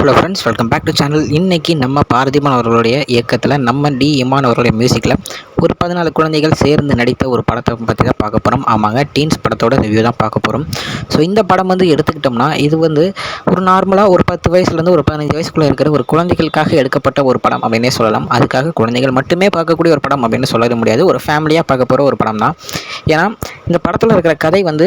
Hello friends, welcome back to channel. இன்றைக்கி நம்ம பார்த்திபன் அவர்களுடைய இயக்கத்தில் நம்ம டி இமான் அவர்களுடைய மியூசிக்கில் ஒரு 14 குழந்தைகள் சேர்ந்து நடித்த ஒரு படத்தை பற்றி தான் பார்க்க போகிறோம். ஆமாங்க, டீன்ஸ் படத்தோட ரிவ்யூ தான் பார்க்க போகிறோம். ஸோ இந்த படம் எடுத்துக்கிட்டோம்னா இது ஒரு நார்மலாக ஒரு 10 வயசுலேருந்து ஒரு 15 வயசுக்குள்ளே இருக்கிற ஒரு குழந்தைகளுக்காக எடுக்கப்பட்ட ஒரு படம் அப்படின்னே சொல்லலாம். அதுக்காக குழந்தைகள் மட்டுமே பார்க்கக்கூடிய ஒரு படம் அப்படின்னு சொல்ல முடியாது. ஒரு ஃபேமிலியாக பார்க்க போகிற ஒரு படம் தான். ஏன்னா இந்த படத்தில் இருக்கிற கதை அந்த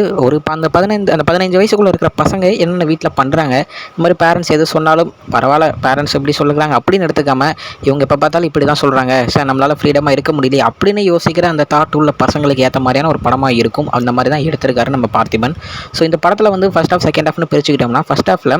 15 வயசுக்குள்ளே இருக்கிற பசங்க என்னென்ன வீட்டில் பண்ணுறாங்க, இந்த மாதிரி பேரண்ட்ஸ் எது சொன்னாலும் பரவாயில்ல, பேரண்ட்ஸ் எப்படி சொல்லுறாங்க அப்படின்னு எடுத்துக்காமல் இவங்க எப்போ பார்த்தாலும் இப்படி தான் சொல்கிறாங்க, சார் நம்மளால் ஃப்ரீடமாக இருக்க முடியல அப்படின்னு யோசிக்கிற அந்த தாட் உள்ள பசங்களுக்கு ஏற்ற மாதிரியான ஒரு படமாக இருக்கும். அந்த மாதிரி தான் எடுத்திருக்காரு நம்ம பார்த்திபன். ஸோ இந்த படத்தில் ஃபர்ஸ்ட் ஹாஃப் செகண்ட் ஹாஃப்னு பிரிச்சுக்கிட்டோம்னா, ஃபர்ஸ்ட் ஹாஃபில்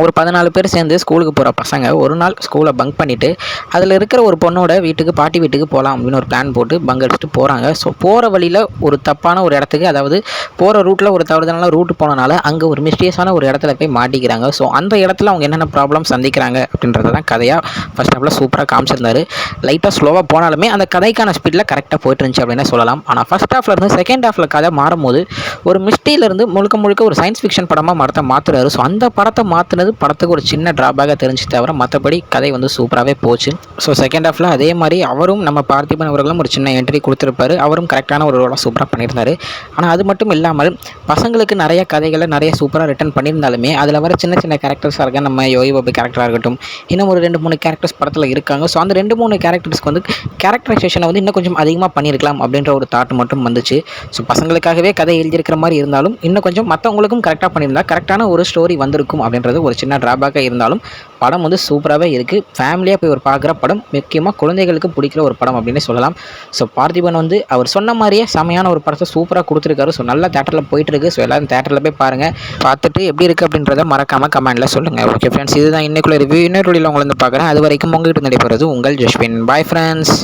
ஒரு 14 பேர் சேர்ந்து ஸ்கூலுக்கு போகிற பசங்க ஒரு நாள் ஸ்கூலை பங்க் பண்ணிவிட்டு அதில் இருக்கிற ஒரு பொண்ணோட வீட்டுக்கு, பாட்டி வீட்டுக்கு போகலாம் அப்படின்னு ஒரு பிளான் போட்டு பங்க் அடிச்சுட்டு போகிறாங்க. ஸோ போகிற வழியில் ஒரு தப்பான ஒரு இடத்துக்கு, அதாவது போகிற ரூட்டில் ஒரு தவறுதலான ரூட்டு போனனால அங்கே ஒரு மிஸ்டீரியஸான ஒரு இடத்துல போய் மாட்டிக்கிறாங்க. ஸோ அந்த இடத்துல அவங்க என்னென்ன ப்ராப்ளம் சந்திக்கிறாங்க அப்படின்றத தான் கதையாக ஃபர்ஸ்ட் ஹாஃபில் சூப்பராக காமிச்சிருந்தாரு. லைட்டாக ஸ்லோவாக போனாலுமே அந்த கதைக்கான ஸ்பீடில் கரெக்டாக போயிட்டு இருந்துச்சு அப்படின்னு சொல்லலாம். ஆனால் ஃபர்ஸ்ட் ஹாஃபில் இருந்து செகண்ட் ஹாஃபில் கதை மாறும்போது ஒரு மிஸ்டேலேருந்து முழுக்க ஒரு சயின்ஸ் ஃபிக்ஷன் படமாக மாற்றுறாரு. ஸோ அந்த படத்தை மாற்றினது படத்துக்கு ஒரு சின்ன ட்ராபேக்காக தெரிஞ்சு தவிர மற்றபடி கதை சூப்பராகவே போச்சு. ஸோ செகண்ட் ஹாஃபில் அதே மாதிரி அவரும் நம்ம பார்த்திபன் அவர்களும் ஒரு சின்ன என்ட்ரி கொடுத்துருப்பாரு. அவரும் கரெக்டான ஒரு ரோலாக சூப்பராக பண்ணியிருந்தாரு. ஆனால் அது மட்டும் இல்லாமல் பசங்களுக்கு நிறைய கதைகளை நிறைய சூப்பராக ரிட்டன் பண்ணியிருந்தாலுமே அதில் வர சின்ன கேரக்டர்ஸாக இருக்க நம்ம யோகி பாபு கேரக்டராக இருக்கட்டும், இன்னும் ஒரு 2-3 கேரக்டர்ஸ் படத்தில் இருக்காங்க. ஸோ அந்த 2-3 கேரக்டர்ஸ்க்கு கேரக்டரைசேஷனை இன்னும் கொஞ்சம் அதிகமாக பண்ணியிருக்கலாம் அப்படின்ற ஒரு தாட் மட்டும் வந்துச்சு. ஸோ பசங்களுக்காகவே கதை எழுதியிருக்கிற மாதிரி இருந்தாலும் இன்னும் கொஞ்சம் மற்றவங்களுக்கும் கரெக்டாக பண்ணியிருந்தா கரெக்டான ஒரு ஸ்டோரி வந்திருக்கும் அப்படின்றது ஒரு சின்ன ட்ராபேக்காக இருந்தாலும் படம் சூப்பராகவே இருக்குது. ஃபேமிலியாக போய் ஒரு பார்க்குற படம், முக்கியமாக குழந்தைகளுக்கு பிடிக்கிற ஒரு படம் அப்படின்னு சொல்லலாம். ஸோ பார்த்திபன் அவர் சொன்ன மாதிரியே செமையான ஒரு படத்தை சூப்பராக கொடுத்துருக்காரு. ஸோ நல்லா தேட்டரில் போயிட்டுருக்கு. ஸோ எல்லோரும் தேட்டரில் போய் பாருங்கள். பார்த்துட்டு எப்படி இருக்குது அப்படின்றத மறக்காமல் கமெண்ட்டில் சொல்லுங்கள். ஓகே ஃப்ரெண்ட்ஸ், இதுதான் இன்னைக்குள்ள ரிவ்யூ. இன்னொரு வீடியோவில் உங்களை பார்க்குறேன். அது வரைக்கும் உங்கள்கிட்ட நடைபெறுவது உங்கள் ஜஸ்வின். Bye friends.